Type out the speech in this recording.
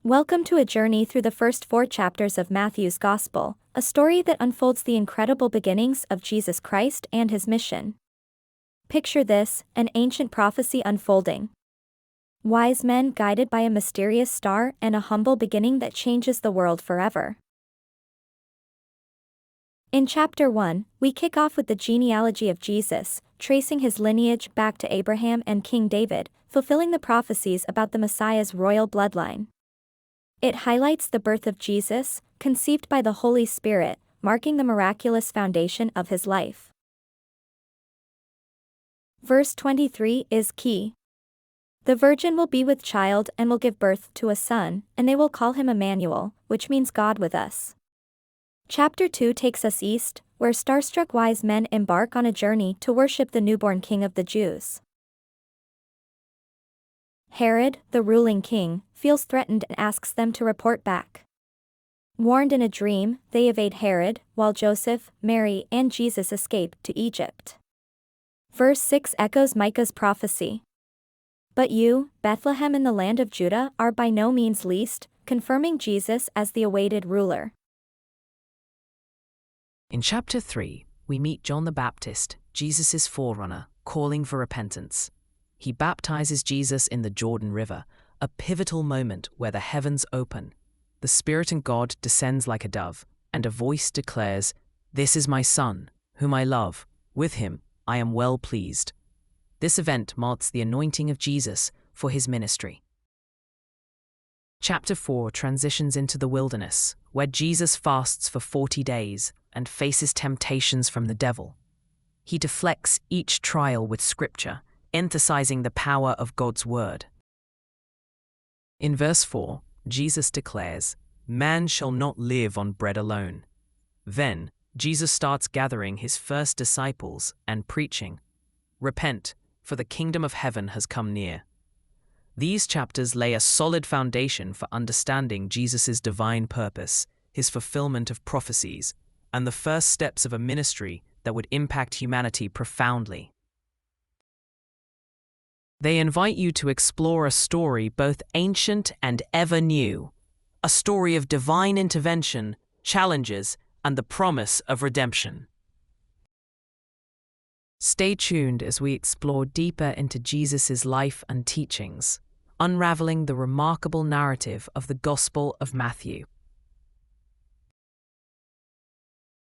Welcome to a journey through the first 4 chapters of Matthew's Gospel, a story that unfolds the incredible beginnings of Jesus Christ and his mission. Picture this, an ancient prophecy unfolding. Wise men guided by a mysterious star and a humble beginning that changes the world forever. In chapter 1, we kick off with the genealogy of Jesus, tracing his lineage back to Abraham and King David, fulfilling the prophecies about the Messiah's royal bloodline. It highlights the birth of Jesus, conceived by the Holy Spirit, marking the miraculous foundation of his life. Verse 23 is key. The virgin will be with child and will give birth to a son, and they will call him Emmanuel, which means God with us. Chapter 2 takes us east, where starstruck wise men embark on a journey to worship the newborn King of the Jews. Herod, the ruling king, feels threatened and asks them to report back. Warned in a dream, they evade Herod, while Joseph, Mary, and Jesus escape to Egypt. Verse 6 echoes Micah's prophecy. But you, Bethlehem in the land of Judah, are by no means least, confirming Jesus as the awaited ruler. In chapter 3, we meet John the Baptist, Jesus' forerunner, calling for repentance. He baptizes Jesus in the Jordan River, a pivotal moment where the heavens open. The Spirit and God descends like a dove, and a voice declares, "This is my Son, whom I love. With him I am well pleased." This event marks the anointing of Jesus for his ministry. Chapter 4 transitions into the wilderness, where Jesus fasts for 40 days and faces temptations from the devil. He deflects each trial with scripture, emphasizing the power of God's word. In verse 4, Jesus declares, "Man shall not live on bread alone." Then, Jesus starts gathering his first disciples and preaching, "Repent, for the kingdom of heaven has come near." These chapters lay a solid foundation for understanding Jesus' divine purpose, his fulfillment of prophecies, and the first steps of a ministry that would impact humanity profoundly. They invite you to explore a story both ancient and ever new, a story of divine intervention, challenges, and the promise of redemption. Stay tuned as we explore deeper into Jesus' life and teachings, unraveling the remarkable narrative of the Gospel of Matthew.